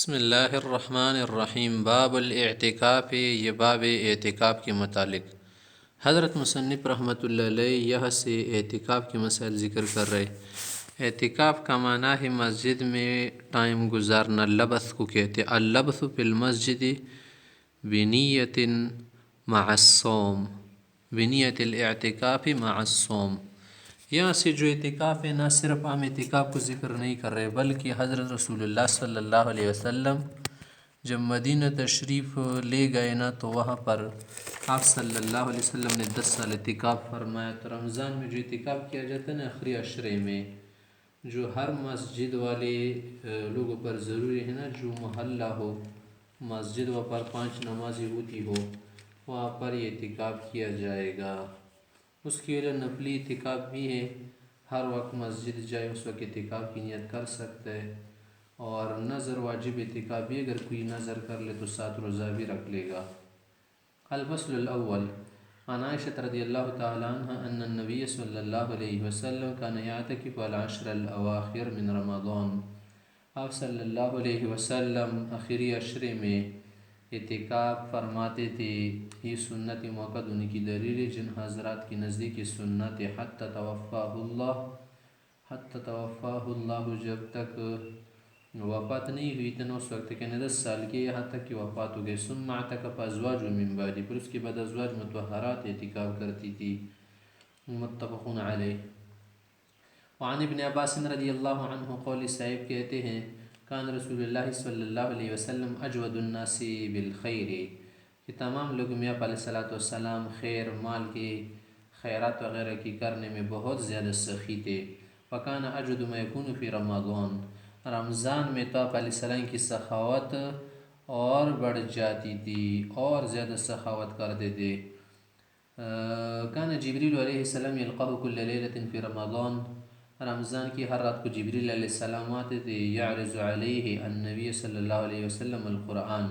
بسم اللہ الرحمن الرحیم۔ باب الاعتکاف، یہ باب اعتکاف کے متعلق۔ حضرت مصنف رحمۃ اللہ علیہ یہاں سے اعتکاف کے مسائل ذکر کر رہے۔ اعتکاف کا معنی ہے مسجد میں ٹائم گزارنا، لبث کو کہتے ہیں۔ اللبث فی المسجد بنیت مع الصوم، بنیت الاعتکاف مع الصوم۔ یہاں سے جو اعتکاف ہے نہ صرف ہم اعتکاف کو ذکر نہیں کر رہے، بلکہ حضرت رسول اللہ صلی اللہ علیہ وسلم جب مدینہ تشریف لے گئے نا تو وہاں پر آپ صلی اللہ علیہ وسلم نے 10 سال اعتکاف فرمایا۔ تو رمضان میں جو اعتکاف کیا جاتا ہے نا آخری عشرے میں، جو ہر مسجد والے لوگوں پر ضروری ہے نا، جو محلہ ہو مسجد وہاں پر 5 نمازیں ہوتی ہو، وہاں پر یہ اعتکاف کیا جائے گا۔ اس کے لیے نفلی اعتکاف بھی ہے، ہر وقت مسجد جائے اس وقت اعتکاف کی نیت کر سکتا ہے۔ اور نظر واجب اعتکاف بھی اگر کوئی نظر کر لے تو 7 روزہ بھی رکھ لے گا۔ الفصل الاول عن عائشہ رضی اللہ تعالی عنہ ان النبی صلی اللہ علیہ وسلم کان یعتکف العشر الاواخر من رمضان۔ آپ صلی اللہ علیہ وسلم آخری عشرے میں اعتکاف فرماتے تھے۔ یہ سنت موقع ہونے کی دلیل ہے، جن حضرات کی نزدیک سنت حتی توفاہ اللہ، جب تک وفات نہیں ہوئی تھی اس وقت کے 10 سال کے، یہاں تک کہ وفات ہو گئی۔ ثم اعتکف ازواج من بعد، پھر اس کے بعد ازواج مطہرات اعتکاف کرتی تھی۔ متفق علیہ۔ وعن ابن عباس رضی اللہ عنہ قول صاحب کہتے ہیں کان رسول اللہ صلی اللہ علیہ وسلم اجود الناس بالخیر، کہ تمام لوگ میں علیہ الصلوۃ والسلام خیر مال کے خیرات وغیرہ کی کرنے میں بہت زیادہ سخی تھے۔ وکان اجود ما یکون فی رمضان، رمضان میں تو آپ علیہ السلام کی سخاوت اور بڑھ جاتی تھی اور زیادہ سخاوت کرتے تھے۔ کان جبریل علیہ السلام یلقاہ کل لیلۃ فی رمضان، رمضان کی ہر رات کو جبریل علیہ السلام آتے تھے۔ یعرض علیہ النبی صلی اللہ علیہ وسلم القرآن،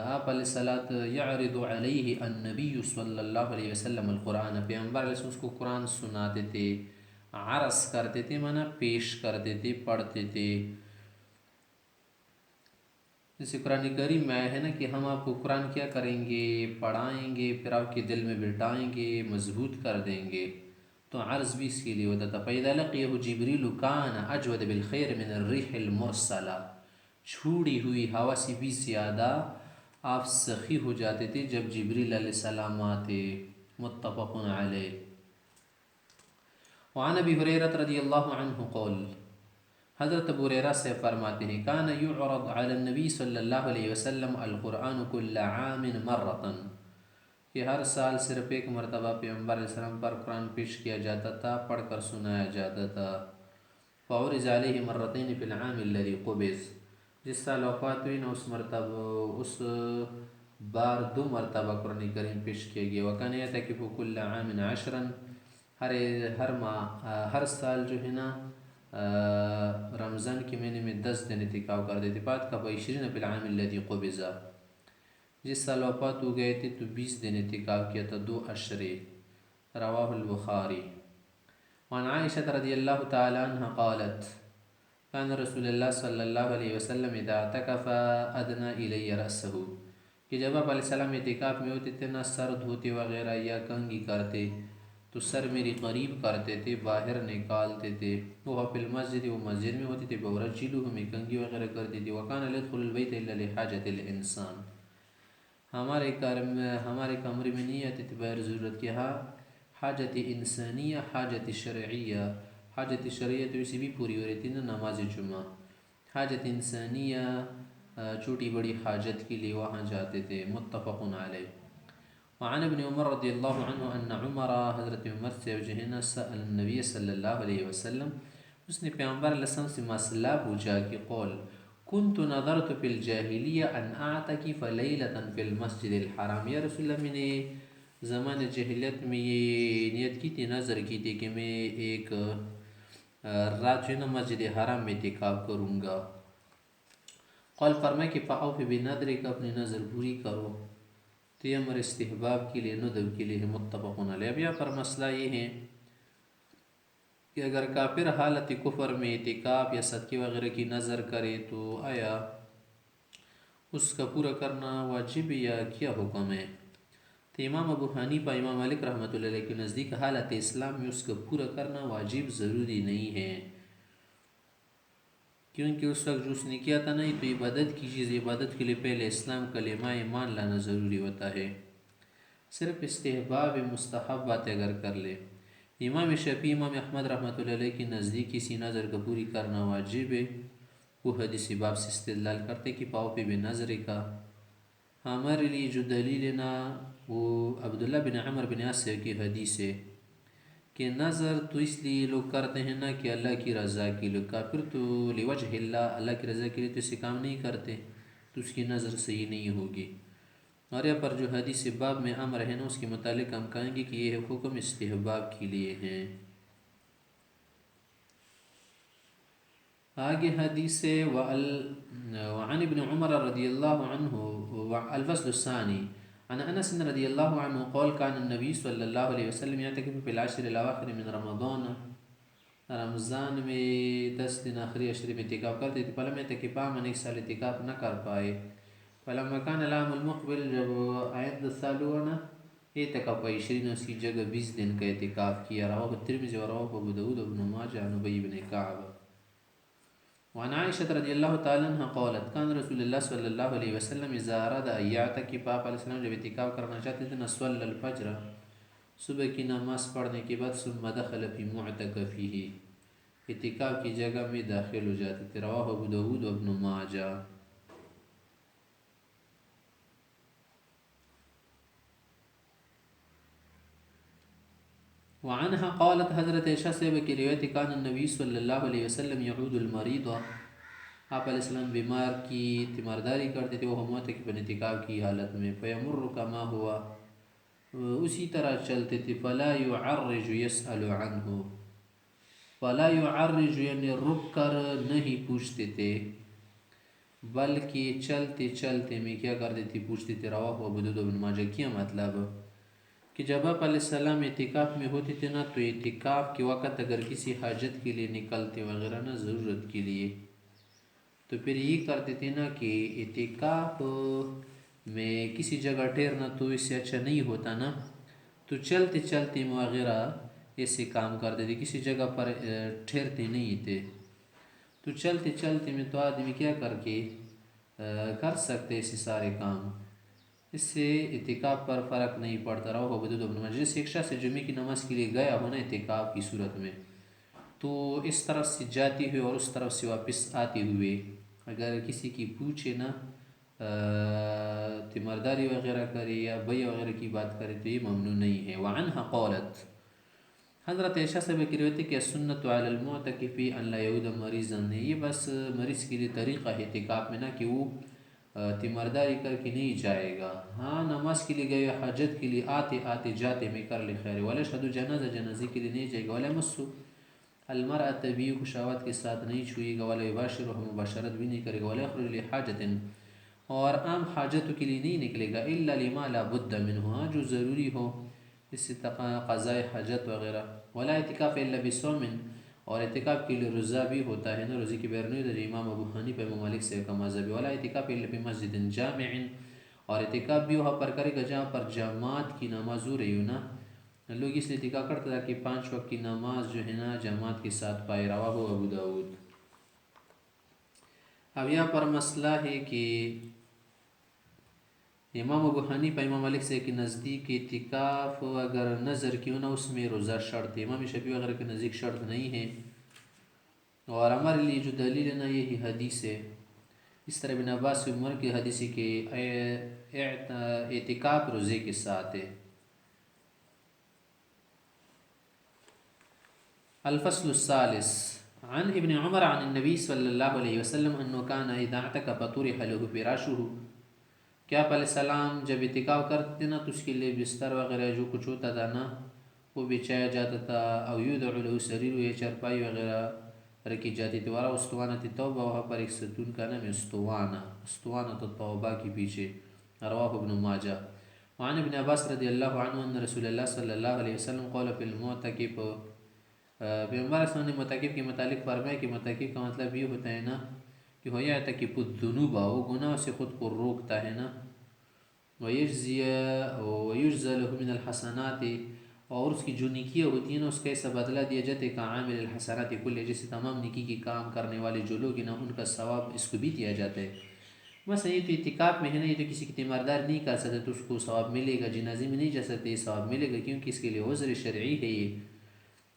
آپ علیہ الصلوۃ یعرض علیہ النبی صلی اللہ علیہ وسلم القرآن، پیغمبر علیہ السلام اس کو قرآن سناتے تھے، عرض کرتے تھے معنی پیش کرتے تھے، پڑھتے تھے۔ جیسے قرآن کریم میں آیا ہے نا کہ ہم آپ کو قرآن کیا کریں گے، پڑھائیں گے، پھر آپ کے دل میں بٹھائیں گے، مضبوط کر دیں گے۔ تو عرض بھی اس کے لیے ہوتا تھا۔ فَإِذَا لَقِيَهُ جِبْرِيلُ كَانَ أَجْوَدَ بِالْخَيْرِ مِنَ الرِّيحِ الْمُرْسَلَةِ، چھوڑی ہوئی ہوا سے بھی زیادہ آپ سخی ہو جاتے تھے جب جبریل علیہ السلام آتے۔ متفق علیہ۔ وعن ابی ہریرہ رضی اللہ عنہ قول، حضرت ابو ہریرہ سے فرماتے ہیں کان یعرض علی النبی صلی اللہ علیہ وسلم القرآن کل عام مرۃ، کہ ہر سال صرف ایک مرتبہ پیغمبر علیہ السلام پر قرآن پیش کیا جاتا تھا، پڑھ کر سنایا جاتا تھا۔ فعرض علیہ مرتین فی العام الذی قبض، جس سال وفات ہوئی نا اس مرتبہ اس بار 2 مرتبہ قرآن کریم پیش کیا گیا۔ وکان یعتکف کل عام 10، ہر سال جو ہے نا رمضان کے مہینے میں 10 دن اعتکاف کرتے تھے۔ بعد کا 20 فی العام الذی قبض، جس سال وفات ہو گئے تھے تو 20 دن اعتکاف کیا تھا، 2 عشرے۔ رواہ البخاری۔ وعن عائشہ رضی اللہ تعالی عنہ قالت کان رسول اللہ صلی اللہ علیہ وسلم اذا اعتکف ادنى الی رأسہ، کہ جب آپ علیہ السلام اعتکاف میں ہوتے تھے نا سر دھوتے وغیرہ یا کنگھی کرتے تو سر میری قریب کرتے تھے، باہر نکالتے تھے۔ وہ فی المسجد، وہ مسجد میں ہوتے تھے، بورجلہ میں کنگھی وغیرہ کرتے تھے۔ وکان لا يدخل البیت الا لحاجۃ الانسان، ہمارے کمرے میں نہیں آتے تھے بغیر ضرورت کے، ہاں حاجت انسانیہ، حاجت شرعیہ، حاجت شرعیہ تو اسی بھی پوری ہو رہی تھی نا نماز جمعہ، حاجت انسانیہ چھوٹی بڑی حاجت کے لیے وہاں جاتے تھے۔ متفق علیہ۔ وعن ابن عمر رضی اللہ عنہ ان عمر، حضرت عمر سے جو ہے نا سأل النبی صلی اللہ علیہ وسلم، اس نے پیغمبر علیہ السلام سے مسئلہ پوچھا کہ قول كنت نظرت في الجاہلیہ ان اعتکف لیلۃ فی المسجد الحرام، یا رسول اللہ میں نے زمان جاہلیت میں یہ نیت کی تھی، نظر کی تھی کہ میں ایک رات جو ہے نا مسجد حرام میں اعتکاف کروں گا۔ قال فرمائے کہ فاوف بنذرک، اپنی نظر پوری کرو۔ تو یہ امر استحباب کے لیے، ندب کے لیے۔ متفق علیہ۔ اب یہاں پر مسئلہ یہ ہے کہ اگر کافر حالت کفر میں اعتکاف یا صدقے وغیرہ کی نظر کرے تو آیا اس کا پورا کرنا واجب یا کیا حکم ہے؟ تو امام ابو حنیفہ امام مالک رحمۃ اللہ علیہ کے نزدیک حالت اسلام میں اس کا پورا کرنا واجب ضروری نہیں ہے، کیونکہ اس وقت جو اس نے کیا تھا نہیں تو عبادت کی چیز، عبادت کے لیے پہلے اسلام کلمہ ایمان لانا ضروری ہوتا ہے، صرف استحباب مستحب باتیں اگر کر لے۔ امام شافعی امام احمد رحمۃ اللہ علیہ کے نزدیک کسی نظر کا پوری کرنا واجب ہے، وہ حدیث باب سے استدلال کرتے کہ پاؤ پہ بے نظر کا ہمارے لیے جو دلیل ہے نا وہ عبداللہ بن عمر بن عاص کی حدیث ہے کہ نظر تو اس لیے لوگ کرتے ہیں نا کہ اللہ کی رضا کے لیے، کافر تو لوجہ اللہ کی رضا کے لیے تو اسے کام نہیں کرتے، تو اس کی نظر صحیح نہیں ہوگی۔ اور یہاں پر جو حدیث باب میں امر ہے نا اس کے متعلق ہم کہیں گے کہ یہ حکم استحباب کے لیے ہیں۔ آگے حدیث ہے وعن ابن عمر رضی اللہ عنہ الفصل الثانی عن انس رضی اللہ عنہ قال كان النبی صلی اللہ علیہ وسلم يعتكف في العشر الاواخر من رمضان، رمضان میں 10 دن آخری عشر میں اعتکاف کرتے تھے، فلم اعتکفا من ایک سال اعتکاف نہ کر پائے، فلما كان العام المقبل جب آیت سال ہوا نا اعتکاف 20 اس کی جگہ 20 دن کا اعتکاف کیا۔ رواه الترمذی ورواه ابو داود وابن ماجہ عن ابی بن کعب۔ وعن عائشة رضی اللہ تعالی عنہ قالت كان رسول اللہ صلی اللہ علیہ وسلم اذا اراد ان يعتكف، آپ علیہ السلام جب اعتکاف کرنا چاہتے تھے صلی الفجر، صبح کی نماز پڑھنے کے بعد ثم دخل في معتکفه، اعتکاف کی جگہ میں داخل ہو جاتے تھے۔ رواه ابو داود وابن ماجہ۔ وعنها قالت حضرت عائشہ سے کی روایت کان النبی صلی اللہ علیہ وسلم یعود المریض، آپ علیہ السلام بیمار کی تیمارداری کرتے تھے، وہ معتکف اعتکاف کی حالت میں، فیمر کما ہوا، اسی طرح چلتے تھے، فلا یعرج یسأل عنہ، فلا یعرج یعنی رک کر نہیں پوچھتے تھے، بلکہ چلتے چلتے میں کیا کرتے تھے پوچھتے تھے۔ رواہ ابو داؤد بن ماجہ۔ کیا مطلب کہ جب آپ علیہ السلام اعتکاف میں ہوتے تھے نا تو اعتکاف کے وقت اگر کسی حاجت کے لیے نکلتے وغیرہ نا ضرورت کے لیے تو پھر یہ کرتے تھے نا کہ اعتکاف میں کسی جگہ ٹھہرنا تو اس سے اچھا نہیں ہوتا نا، تو چلتے چلتے وغیرہ ایسے کام کرتے تھے، کسی جگہ پر ٹھہرتے نہیں تھے، تو چلتے چلتے میں تو آدمی کیا کر کے کر سکتے ایسے سارے کام، اس سے اعتکاف پر فرق نہیں پڑتا۔ رواه ابو داؤد بن ماجہ۔ جیسے ایک شخص جمعے کی نماز کے لیے گیا ہونا اعتکاف کی صورت میں، تو اس طرف سے جاتے ہوئے اور اس طرف سے واپس آتے ہوئے اگر کسی کی پوچھے نا تیمارداری وغیرہ کرے یا بیع وغیرہ کی بات کرے تو یہ ممنوع نہیں ہے۔ وعنها قالت، حضرت عائشہ سے کی روایت ہے کہ سنت علی المعتکف ان لا یعود مریضا، یہ بس مریض کے لیے طریقہ ہے اعتکاف میں نا کہ وہ تیمارداری کر کے نہیں جائے گا، ہاں نماز کے لیے گئے، حاجت کے لیے آتے آتے جاتے میں کر لے خیر، ولا شہد جنازہ، جنازے کے لیے نہیں جائے گا، ولا مسو المرأۃ بیوی کو شہوات کے ساتھ نہیں چھوئے گا، ولا یباشرها مباشرت بھی نہیں کرے گا، ولا یخرج لحاجت، اور عام حاجتوں کے لیے نہیں نکلے گا، الا لما لا بد منہ، جو ضروری ہو اس سے قضاء حاجت وغیرہ، ولا اعتکاف الا بصوم، اور اعتکاف کے لیے روزہ بھی ہوتا ہے نا، روزے کے بغیر نہیں ہوتا، امام ابو حنیفہ امام مالک سے کا مذہب، ولا اعتکاف الا بمسجد جامع، اور اعتکاف بھی وہاں پر کرے گا جہاں پر جماعت کی نماز ہو رہی ہو نا، لوگ اس لیے اعتکاف کرتے تھا کہ 5 وقت کی نماز جو ہے نا جماعت کے ساتھ پائے۔ رواہ ابو داؤد۔ اب یہاں پر مسئلہ ہے کہ امام ابو حنیفہ امام مالک سے کے نزدیک اعتکاف اگر نظر کیوں نہ اس میں روزہ شرط ہے، امام شافعی وغیرہ کے نزدیک شرط نہیں ہے، اور ہمارے لیے جو دلیل ہے نا یہی حدیث ہے، اس طرح ابن عباس سے عمر کی حدیث ہے کہ اعتکاف روزے کے ساتھ ہے۔ الفصل الثالث عن ابن عمر عن النبی صلی اللہ علیہ وسلم انه كان اذا اعتکف طرح له فراشه، کیا آپ علیہ السلام جب اعتکاف کرتے نا تو اس کے لیے بستر وغیرہ جو کچھ ہوتا تھا نا وہ بچایا جاتا تھا، او یدع له سریر، یا چرپائی وغیرہ رکھی جاتی تھی، ورا استوانۃ التوبہ، وہاں پر ایک ستون کا نام ہے استوانہ، استوانۃ التوبہ کے پیچھے۔ رواہ ابن ماجہ۔ وعن ابن عباس رضی اللہ عنہ ان رسول اللہ صلی اللہ علیہ وسلم قال فی المعتکف، پیغمبر صلی اللہ علیہ وسلم نے معتکف کے متعلق فرمایا کہ معتکف کا مطلب یہ ہوتا ہے نا کہ کہ ہو یعتکف الذنوب، وہ گناہ سے خود کو روکتا ہے نا، ویجزی له من الحسنات، اور اس کی جو نیکیاں ہوتی ہیں نا اس کا ایسا بدلہ دیا جاتا ہے کہ عامل الحسنات کل، جیسے تمام نیکی کی کام کرنے والے جو لوگ ہیں نا ان کا ثواب اس کو بھی دیا جاتا ہے۔ مثلا یہ تو اعتکاف میں ہے نا، یہ تو کسی کی تیماردار نہیں کر سکتے تو اس کو ثواب ملے گا، جنازے میں نہیں جا سکتے ثواب ملے گا کیونکہ اس کے لیے عذر شرعی ہے، یہ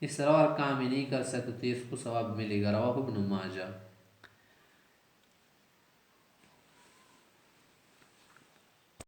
اس طرح اور کام میں نہیں کر سکتے اس کو ثواب ملے گا۔ رواہ ابن ماجہ۔